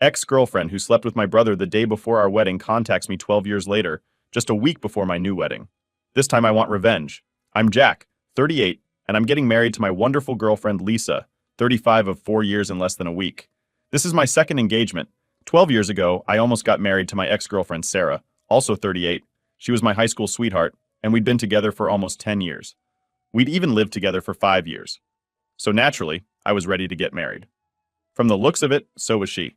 Ex-girlfriend who slept with my brother the day before our wedding contacts me 12 years later, just a week before my new wedding. This time I want revenge. I'm Jack, 38, and I'm getting married to my wonderful girlfriend Lisa, 35 of 4 years in less than a week. This is my second engagement. 12 years ago, I almost got married to my ex-girlfriend Sarah, also 38. She was my high school sweetheart, and we'd been together for almost 10 years. We'd even lived together for 5 years. So naturally, I was ready to get married. From the looks of it, so was she.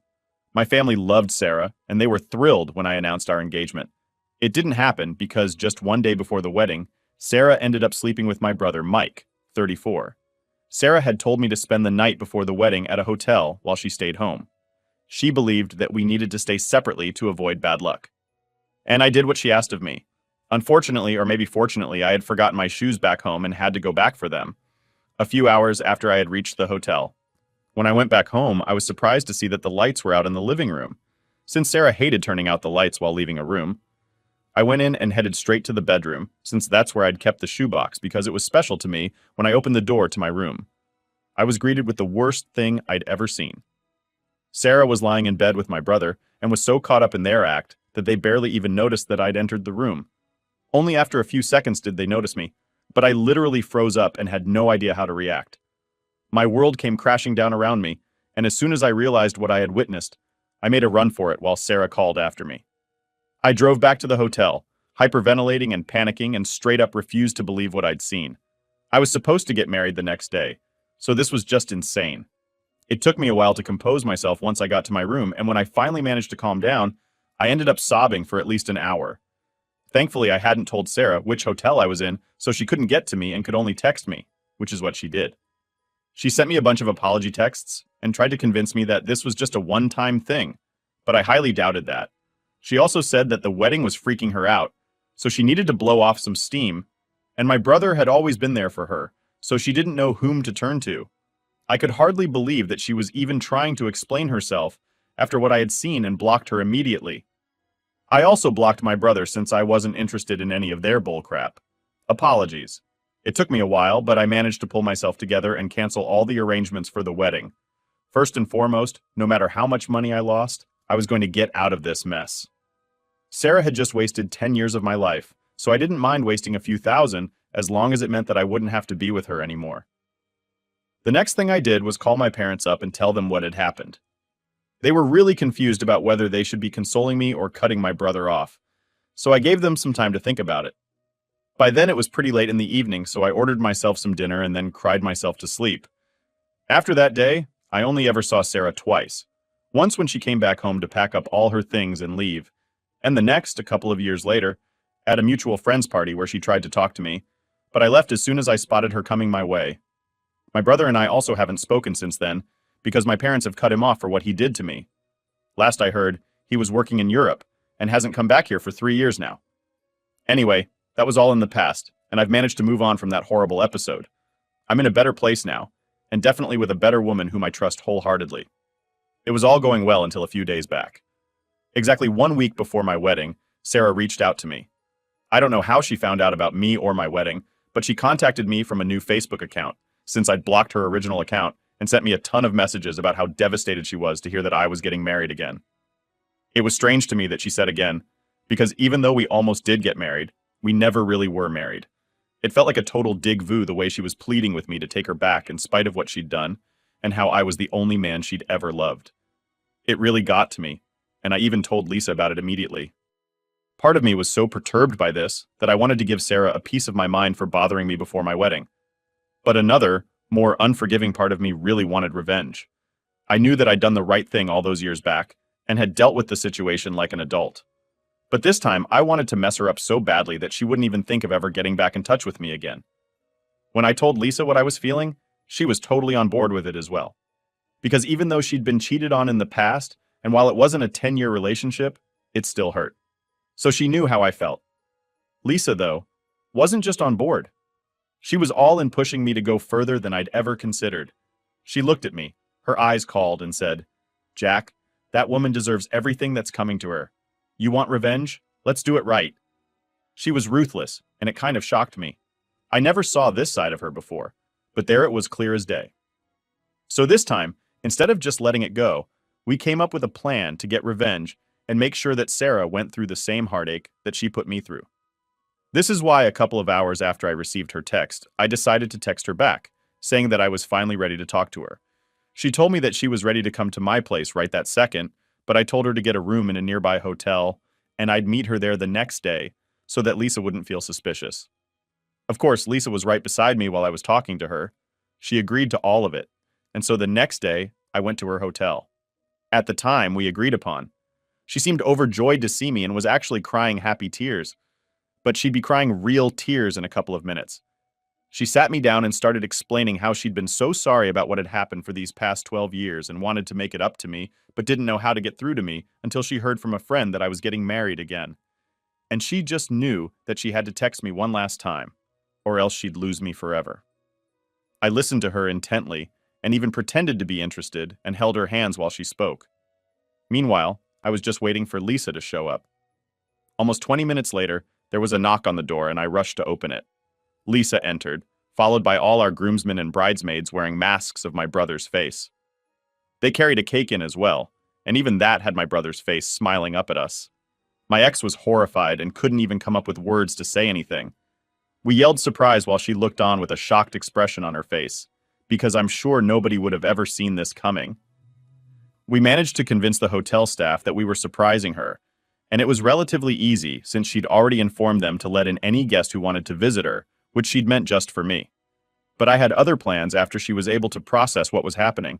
My family loved Sarah, and they were thrilled when I announced our engagement. It didn't happen because just one day before the wedding, Sarah ended up sleeping with my brother Mike, 34. Sarah had told me to spend the night before the wedding at a hotel while she stayed home. She believed that we needed to stay separately to avoid bad luck. And I did what she asked of me. Unfortunately, or maybe fortunately, I had forgotten my shoes back home and had to go back for them a few hours after I had reached the hotel. When I went back home, I was surprised to see that the lights were out in the living room. Since Sarah hated turning out the lights while leaving a room, I went in and headed straight to the bedroom, since that's where I'd kept the shoebox because it was special to me when I opened the door to my room. I was greeted with the worst thing I'd ever seen. Sarah was lying in bed with my brother and was so caught up in their act that they barely even noticed that I'd entered the room. Only after a few seconds did they notice me, but I literally froze up and had no idea how to react. My world came crashing down around me, and as soon as I realized what I had witnessed, I made a run for it while Sarah called after me. I drove back to the hotel, hyperventilating and panicking, and straight up refused to believe what I'd seen. I was supposed to get married the next day, so this was just insane. It took me a while to compose myself once I got to my room, and when I finally managed to calm down, I ended up sobbing for at least an hour. Thankfully, I hadn't told Sarah which hotel I was in, so she couldn't get to me and could only text me, which is what she did. She sent me a bunch of apology texts and tried to convince me that this was just a one-time thing, but I highly doubted that. She also said that the wedding was freaking her out, so she needed to blow off some steam, and my brother had always been there for her, so she didn't know whom to turn to. I could hardly believe that she was even trying to explain herself after what I had seen and blocked her immediately. I also blocked my brother since I wasn't interested in any of their bullcrap. Apologies. It took me a while, but I managed to pull myself together and cancel all the arrangements for the wedding. First and foremost, no matter how much money I lost, I was going to get out of this mess. Sarah had just wasted 10 years of my life, so I didn't mind wasting a few thousand as long as it meant that I wouldn't have to be with her anymore. The next thing I did was call my parents up and tell them what had happened. They were really confused about whether they should be consoling me or cutting my brother off, so I gave them some time to think about it. By then it was pretty late in the evening, so I ordered myself some dinner and then cried myself to sleep. After that day, I only ever saw Sarah twice. Once when she came back home to pack up all her things and leave, and the next, a couple of years later, at a mutual friend's party where she tried to talk to me, but I left as soon as I spotted her coming my way. My brother and I also haven't spoken since then, because my parents have cut him off for what he did to me. Last I heard, he was working in Europe, and hasn't come back here for 3 years now. Anyway, that was all in the past, and I've managed to move on from that horrible episode. I'm in a better place now, and definitely with a better woman whom I trust wholeheartedly. It was all going well until a few days back. Exactly 1 week before my wedding, Sarah reached out to me. I don't know how she found out about me or my wedding, but she contacted me from a new Facebook account, since I'd blocked her original account, and sent me a ton of messages about how devastated she was to hear that I was getting married again. It was strange to me that she said again, because even though we almost did get married, we never really were married. It felt like a total dig vu the way she was pleading with me to take her back in spite of what she'd done, and how I was the only man she'd ever loved. It really got to me, and I even told Lisa about it immediately. Part of me was so perturbed by this that I wanted to give Sarah a piece of my mind for bothering me before my wedding. But another, more unforgiving part of me really wanted revenge. I knew that I'd done the right thing all those years back, and had dealt with the situation like an adult. But this time, I wanted to mess her up so badly that she wouldn't even think of ever getting back in touch with me again. When I told Lisa what I was feeling, she was totally on board with it as well. Because even though she'd been cheated on in the past, and while it wasn't a 10-year relationship, it still hurt. So she knew how I felt. Lisa, though, wasn't just on board. She was all in pushing me to go further than I'd ever considered. She looked at me, her eyes called, and said, "Jack, that woman deserves everything that's coming to her. You want revenge? Let's do it right." She was ruthless, and it kind of shocked me. I never saw this side of her before, but there it was clear as day. So this time, instead of just letting it go, We came up with a plan to get revenge and make sure that Sarah went through the same heartache that she put me through. This is why a couple of hours after I received her text, I decided to text her back, saying that I was finally ready to talk to her. She told me that she was ready to come to my place right that second, but I told her to get a room in a nearby hotel, and I'd meet her there the next day so that Lisa wouldn't feel suspicious. Of course, Lisa was right beside me while I was talking to her. She agreed to all of it, and so the next day, I went to her hotel. At the time we agreed upon. She seemed overjoyed to see me and was actually crying happy tears, but she'd be crying real tears in a couple of minutes. She sat me down and started explaining how she'd been so sorry about what had happened for these past 12 years and wanted to make it up to me, but didn't know how to get through to me until she heard from a friend that I was getting married again. And she just knew that she had to text me one last time, or else she'd lose me forever. I listened to her intently and even pretended to be interested and held her hands while she spoke. Meanwhile, I was just waiting for Lisa to show up. Almost 20 minutes later, there was a knock on the door and I rushed to open it. Lisa entered, followed by all our groomsmen and bridesmaids wearing masks of my brother's face. They carried a cake in as well, and even that had my brother's face smiling up at us. My ex was horrified and couldn't even come up with words to say anything. We yelled surprise while she looked on with a shocked expression on her face, because I'm sure nobody would have ever seen this coming. We managed to convince the hotel staff that we were surprising her, and it was relatively easy since she'd already informed them to let in any guest who wanted to visit her, which she'd meant just for me. But I had other plans after she was able to process what was happening.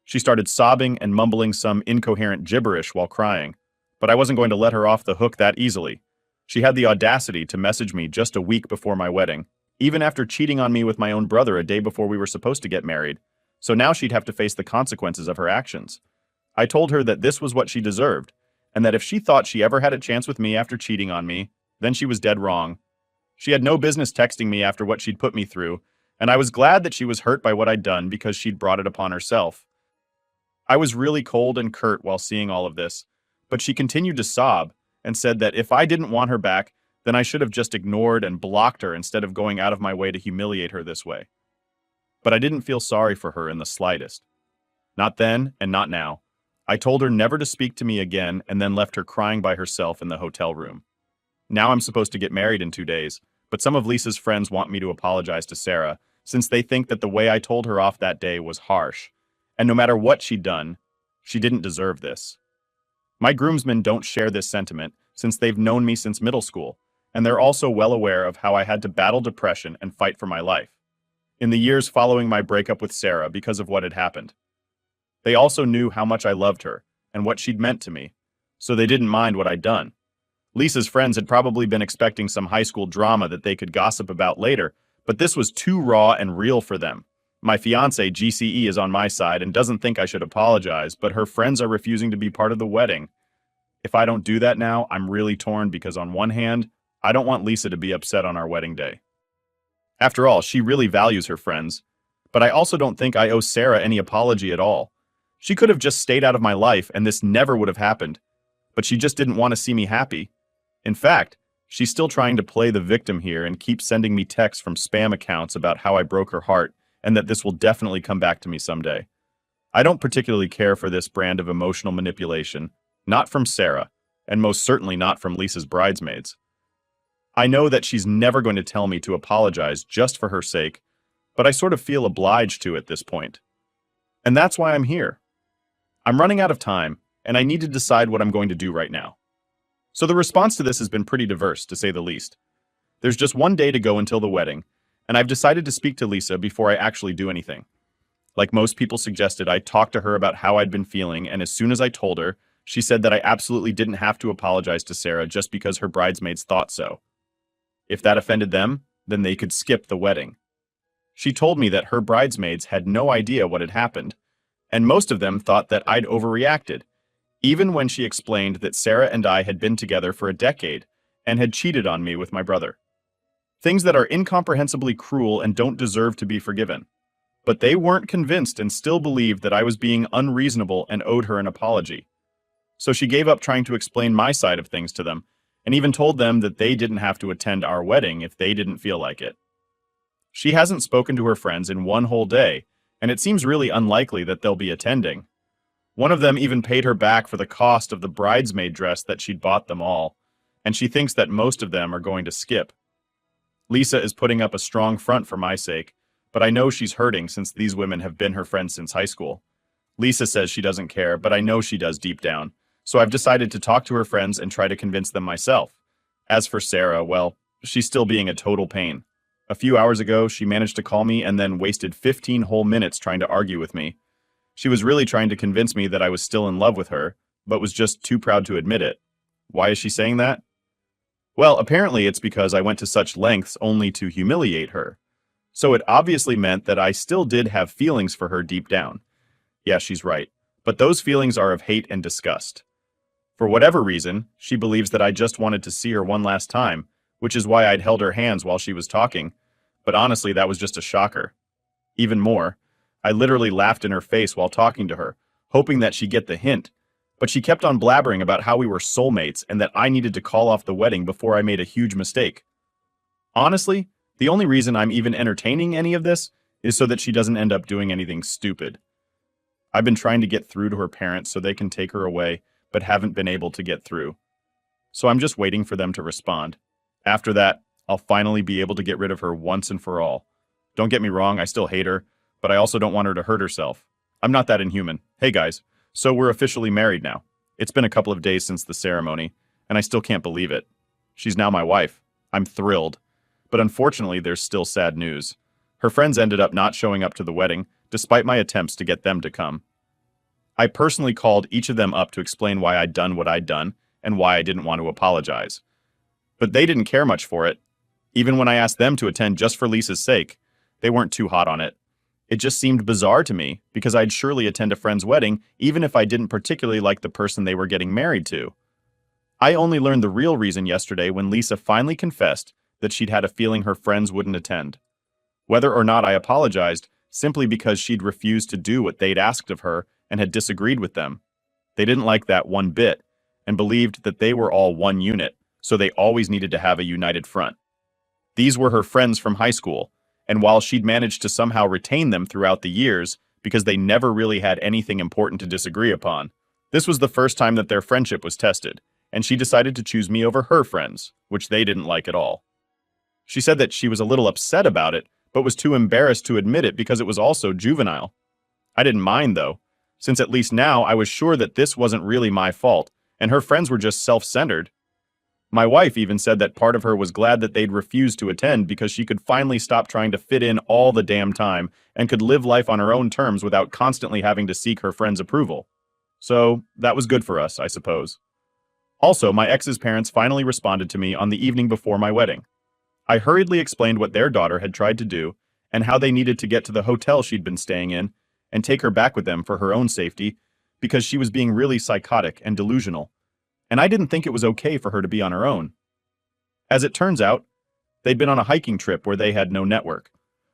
She started sobbing and mumbling some incoherent gibberish while crying, but I wasn't going to let her off the hook that easily. She had the audacity to message me just a week before my wedding, even after cheating on me with my own brother a day before we were supposed to get married, so now she'd have to face the consequences of her actions. I told her that this was what she deserved, and that if she thought she ever had a chance with me after cheating on me, then she was dead wrong. She had no business texting me after what she'd put me through, and I was glad that she was hurt by what I'd done because she'd brought it upon herself. I was really cold and curt while seeing all of this, but she continued to sob and said that if I didn't want her back, then I should have just ignored and blocked her instead of going out of my way to humiliate her this way. But I didn't feel sorry for her in the slightest. Not then and not now. I told her never to speak to me again and then left her crying by herself in the hotel room. Now I'm supposed to get married in 2 days, but some of Lisa's friends want me to apologize to Sarah since they think that the way I told her off that day was harsh, and no matter what she'd done, she didn't deserve this. My groomsmen don't share this sentiment since they've known me since middle school, and they're also well aware of how I had to battle depression and fight for my life in the years following my breakup with Sarah because of what had happened. They also knew how much I loved her and what she'd meant to me, so they didn't mind what I'd done. Lisa's friends had probably been expecting some high school drama that they could gossip about later, but this was too raw and real for them. My fiancée, GCE, is on my side and doesn't think I should apologize, but her friends are refusing to be part of the wedding. If I don't do that now, I'm really torn because on one hand, I don't want Lisa to be upset on our wedding day. After all, she really values her friends, but I also don't think I owe Sarah any apology at all. She could have just stayed out of my life and this never would have happened, but she just didn't want to see me happy. In fact, she's still trying to play the victim here and keeps sending me texts from spam accounts about how I broke her heart and that this will definitely come back to me someday. I don't particularly care for this brand of emotional manipulation, not from Sarah, and most certainly not from Lisa's bridesmaids. I know that she's never going to tell me to apologize just for her sake, but I sort of feel obliged to at this point. And that's why I'm here. I'm running out of time, and I need to decide what I'm going to do right now. So the response to this has been pretty diverse, to say the least. There's just 1 day to go until the wedding, and I've decided to speak to Lisa before I actually do anything. Like most people suggested, I talked to her about how I'd been feeling, and as soon as I told her, she said that I absolutely didn't have to apologize to Sarah just because her bridesmaids thought so. If that offended them, then they could skip the wedding. She told me that her bridesmaids had no idea what had happened, and most of them thought that I'd overreacted, even when she explained that Sarah and I had been together for a decade and had cheated on me with my brother. Things that are incomprehensibly cruel and don't deserve to be forgiven. But they weren't convinced and still believed that I was being unreasonable and owed her an apology. So she gave up trying to explain my side of things to them, and even told them that they didn't have to attend our wedding if they didn't feel like it. She hasn't spoken to her friends in 1 whole day, and it seems really unlikely that they'll be attending. One of them even paid her back for the cost of the bridesmaid dress that she'd bought them all, and she thinks that most of them are going to skip. Lisa is putting up a strong front for my sake, but I know she's hurting since these women have been her friends since high school. Lisa says she doesn't care, but I know she does deep down, so I've decided to talk to her friends and try to convince them myself. As for Sarah, well, she's still being a total pain. A few hours ago, she managed to call me and then wasted 15 whole minutes trying to argue with me. She was really trying to convince me that I was still in love with her, but was just too proud to admit it. Why is she saying that? Well, apparently it's because I went to such lengths only to humiliate her. So it obviously meant that I still did have feelings for her deep down. Yeah, she's right. But those feelings are of hate and disgust. For whatever reason, she believes that I just wanted to see her one last time, which is why I'd held her hands while she was talking. But honestly, that was just a shocker. Even more, I literally laughed in her face while talking to her, hoping that she'd get the hint. But she kept on blabbering about how we were soulmates and that I needed to call off the wedding before I made a huge mistake. Honestly, the only reason I'm even entertaining any of this is so that she doesn't end up doing anything stupid. I've been trying to get through to her parents so they can take her away, but haven't been able to get through. So I'm just waiting for them to respond. After that, I'll finally be able to get rid of her once and for all. Don't get me wrong, I still hate her, but I also don't want her to hurt herself. I'm not that inhuman. Hey guys, so we're officially married now. It's been a couple of days since the ceremony, and I still can't believe it. She's now my wife. I'm thrilled. But unfortunately, there's still sad news. Her friends ended up not showing up to the wedding, despite my attempts to get them to come. I personally called each of them up to explain why I'd done what I'd done, and why I didn't want to apologize. But they didn't care much for it. Even when I asked them to attend just for Lisa's sake, they weren't too hot on it. It just seemed bizarre to me, because I'd surely attend a friend's wedding even if I didn't particularly like the person they were getting married to. I only learned the real reason yesterday when Lisa finally confessed that she'd had a feeling her friends wouldn't attend. Whether or not I apologized, simply because she'd refused to do what they'd asked of her and had disagreed with them. They didn't like that one bit, and believed that they were all one unit, so they always needed to have a united front. These were her friends from high school, and while she'd managed to somehow retain them throughout the years, because they never really had anything important to disagree upon, this was the first time that their friendship was tested, and she decided to choose me over her friends, which they didn't like at all. She said that she was a little upset about it, but was too embarrassed to admit it because it was also juvenile. I didn't mind though, since at least now I was sure that this wasn't really my fault, and her friends were just self-centered. My wife even said that part of her was glad that they'd refused to attend because she could finally stop trying to fit in all the damn time and could live life on her own terms without constantly having to seek her friends' approval. So, that was good for us, I suppose. Also, my ex's parents finally responded to me on the evening before my wedding. I hurriedly explained what their daughter had tried to do and how they needed to get to the hotel she'd been staying in and take her back with them for her own safety because she was being really psychotic and delusional, and I didn't think it was okay for her to be on her own. As it turns out, they'd been on a hiking trip where they had no network,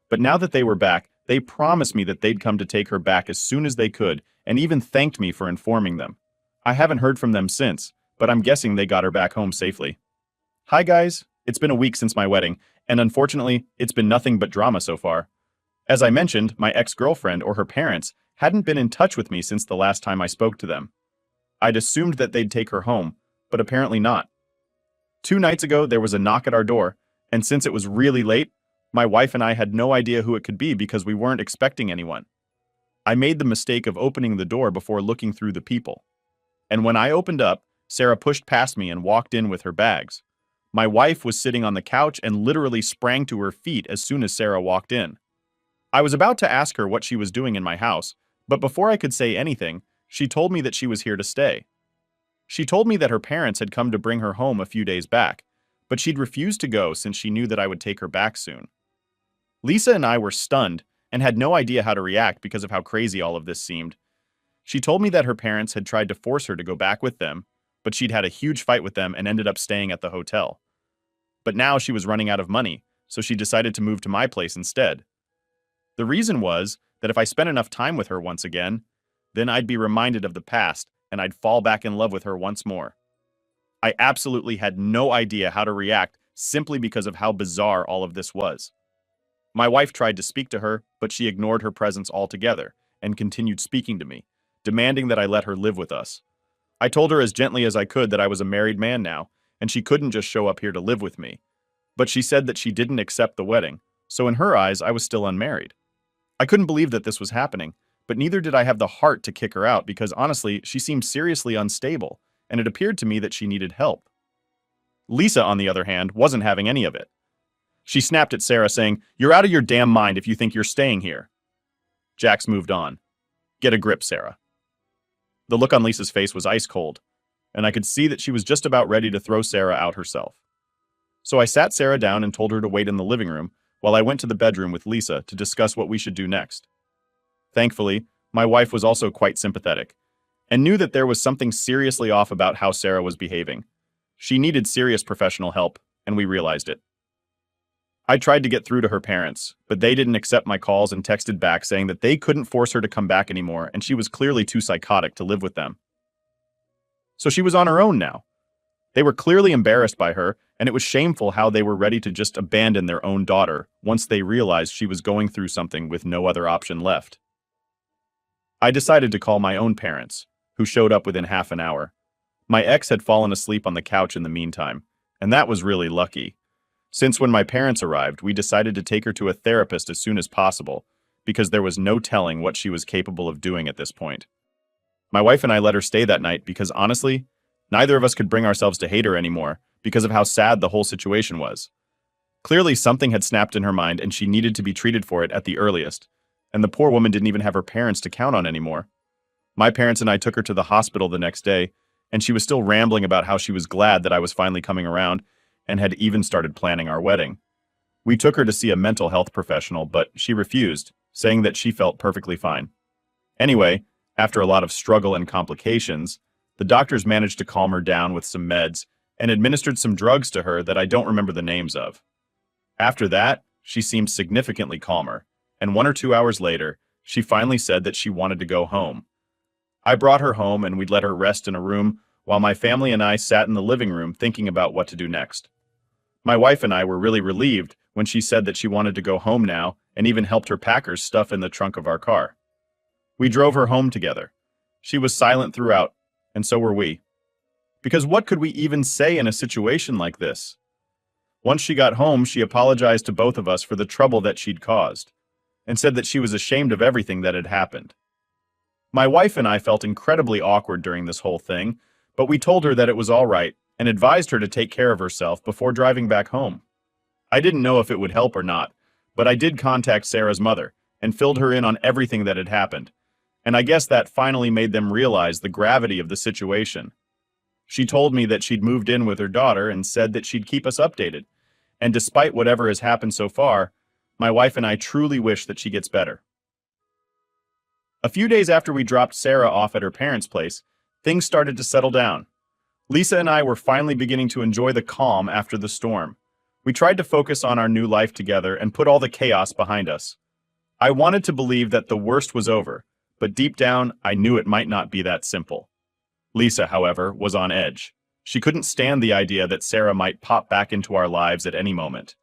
but now that they were back, they promised me that they'd come to take her back as soon as they could and even thanked me for informing them. I haven't heard from them since, but I'm guessing they got her back home safely. Hi guys, it's been a week since my wedding, and unfortunately, it's been nothing but drama so far. As I mentioned, my ex-girlfriend or her parents hadn't been in touch with me since the last time I spoke to them. I'd assumed that they'd take her home, but apparently not. 2 nights ago, there was a knock at our door, and since it was really late, my wife and I had no idea who it could be because we weren't expecting anyone. I made the mistake of opening the door before looking through the people. And when I opened up, Sarah pushed past me and walked in with her bags. My wife was sitting on the couch and literally sprang to her feet as soon as Sarah walked in. I was about to ask her what she was doing in my house, but before I could say anything, she told me that she was here to stay. She told me that her parents had come to bring her home a few days back, but she'd refused to go since she knew that I would take her back soon. Lisa and I were stunned and had no idea how to react because of how crazy all of this seemed. She told me that her parents had tried to force her to go back with them, but she'd had a huge fight with them and ended up staying at the hotel. But now she was running out of money, so she decided to move to my place instead. The reason was that if I spent enough time with her once again, then I'd be reminded of the past and I'd fall back in love with her once more. I absolutely had no idea how to react simply because of how bizarre all of this was. My wife tried to speak to her, but she ignored her presence altogether and continued speaking to me, demanding that I let her live with us. I told her as gently as I could that I was a married man now, and she couldn't just show up here to live with me. But she said that she didn't accept the wedding, so in her eyes, I was still unmarried. I couldn't believe that this was happening, but neither did I have the heart to kick her out because honestly, she seemed seriously unstable, and it appeared to me that she needed help. Lisa, on the other hand, wasn't having any of it. She snapped at Sarah, saying, "You're out of your damn mind if you think you're staying here." Jax moved on. "Get a grip, Sarah." The look on Lisa's face was ice cold, and I could see that she was just about ready to throw Sarah out herself. So I sat Sarah down and told her to wait in the living room while I went to the bedroom with Lisa to discuss what we should do next. Thankfully, my wife was also quite sympathetic and knew that there was something seriously off about how Sarah was behaving. She needed serious professional help, and we realized it. I tried to get through to her parents, but they didn't accept my calls and texted back saying that they couldn't force her to come back anymore and she was clearly too psychotic to live with them. So she was on her own now. They were clearly embarrassed by her, and it was shameful how they were ready to just abandon their own daughter once they realized she was going through something with no other option left. I decided to call my own parents, who showed up within half an hour. My ex had fallen asleep on the couch in the meantime, and that was really lucky. Since when my parents arrived, we decided to take her to a therapist as soon as possible, because there was no telling what she was capable of doing at this point. My wife and I let her stay that night because honestly, neither of us could bring ourselves to hate her anymore because of how sad the whole situation was. Clearly something had snapped in her mind and she needed to be treated for it at the earliest, and the poor woman didn't even have her parents to count on anymore. My parents and I took her to the hospital the next day, and she was still rambling about how she was glad that I was finally coming around and had even started planning our wedding. We took her to see a mental health professional, but she refused, saying that she felt perfectly fine. Anyway, after a lot of struggle and complications, the doctors managed to calm her down with some meds and administered some drugs to her that I don't remember the names of. After that, she seemed significantly calmer, and 1 or 2 hours later, she finally said that she wanted to go home. I brought her home and we'd let her rest in a room while my family and I sat in the living room thinking about what to do next. My wife and I were really relieved when she said that she wanted to go home now and even helped her pack her stuff in the trunk of our car. We drove her home together. She was silent throughout, and so were we. Because what could we even say in a situation like this? Once she got home, she apologized to both of us for the trouble that she'd caused, and said that she was ashamed of everything that had happened. My wife and I felt incredibly awkward during this whole thing, but we told her that it was all right and advised her to take care of herself before driving back home. I didn't know if it would help or not, but I did contact Sarah's mother and filled her in on everything that had happened, and I guess that finally made them realize the gravity of the situation. She told me that she'd moved in with her daughter and said that she'd keep us updated, and despite whatever has happened so far, my wife and I truly wish that she gets better. A few days after we dropped Sarah off at her parents' place, things started to settle down. Lisa and I were finally beginning to enjoy the calm after the storm. We tried to focus on our new life together and put all the chaos behind us. I wanted to believe that the worst was over, but deep down, I knew it might not be that simple. Lisa, however, was on edge. She couldn't stand the idea that Sarah might pop back into our lives at any moment.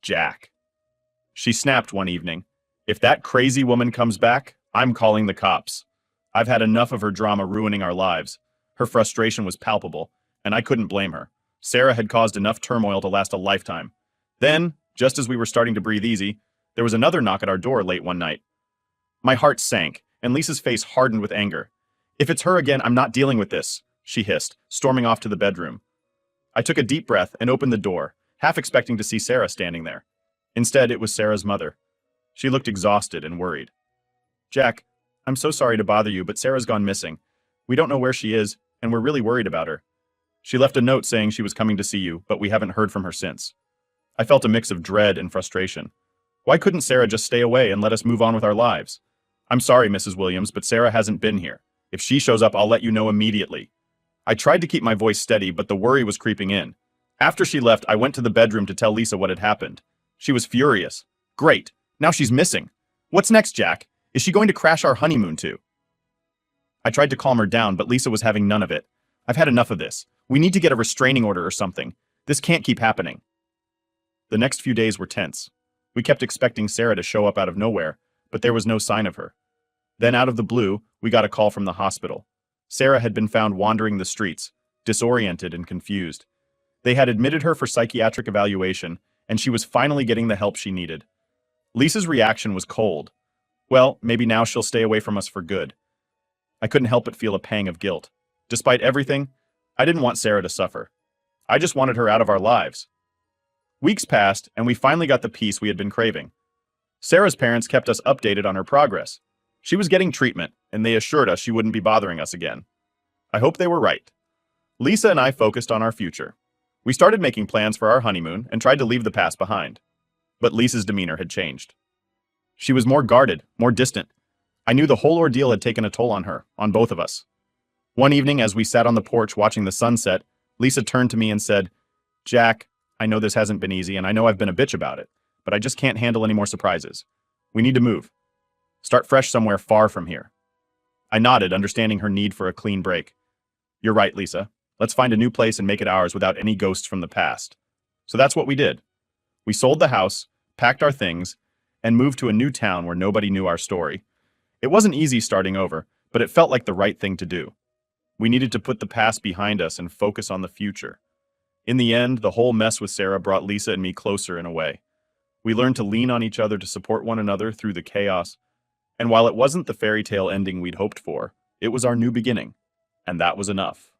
Jack. She snapped one evening, "If that crazy woman comes back, I'm calling the cops. I've had enough of her drama ruining our lives." Her frustration was palpable, and I couldn't blame her. Sarah had caused enough turmoil to last a lifetime. Then, just as we were starting to breathe easy, there was another knock at our door late one night. My heart sank, and Lisa's face hardened with anger. "If it's her again, I'm not dealing with this," she hissed, storming off to the bedroom. I took a deep breath and opened the door, half expecting to see Sarah standing there. Instead, it was Sarah's mother. She looked exhausted and worried. "Jack, I'm so sorry to bother you, but Sarah's gone missing. We don't know where she is, and we're really worried about her. She left a note saying she was coming to see you, but we haven't heard from her since." I felt a mix of dread and frustration. Why couldn't Sarah just stay away and let us move on with our lives? "I'm sorry, Mrs. Williams, but Sarah hasn't been here. If she shows up, I'll let you know immediately." I tried to keep my voice steady, but the worry was creeping in. After she left, I went to the bedroom to tell Lisa what had happened. She was furious. "Great, now she's missing. What's next, Jack? Is she going to crash our honeymoon too?" I tried to calm her down, but Lisa was having none of it. "I've had enough of this. We need to get a restraining order or something. This can't keep happening." The next few days were tense. We kept expecting Sarah to show up out of nowhere, but there was no sign of her. Then out of the blue, we got a call from the hospital. Sarah had been found wandering the streets, disoriented and confused. They had admitted her for psychiatric evaluation, and she was finally getting the help she needed. Lisa's reaction was cold. Well, maybe now she'll stay away from us for good. I couldn't help but feel a pang of guilt. Despite everything, I didn't want Sarah to suffer. I just wanted her out of our lives. Weeks passed, and we finally got the peace we had been craving. Sarah's parents kept us updated on her progress. She was getting treatment, and they assured us she wouldn't be bothering us again. I hope they were right. Lisa and I focused on our future. We started making plans for our honeymoon and tried to leave the past behind. But Lisa's demeanor had changed. She was more guarded, more distant. I knew the whole ordeal had taken a toll on her, on both of us. One evening, as we sat on the porch watching the sunset, Lisa turned to me and said, "Jack, I know this hasn't been easy, and I know I've been a bitch about it, but I just can't handle any more surprises. We need to move. Start fresh somewhere far from here." I nodded, understanding her need for a clean break. "You're right, Lisa. Let's find a new place and make it ours without any ghosts from the past." So that's what we did. We sold the house, packed our things, and moved to a new town where nobody knew our story. It wasn't easy starting over, but it felt like the right thing to do. We needed to put the past behind us and focus on the future. In the end, the whole mess with Sarah brought Lisa and me closer in a way. We learned to lean on each other to support one another through the chaos. And while it wasn't the fairy tale ending we'd hoped for, it was our new beginning. And that was enough.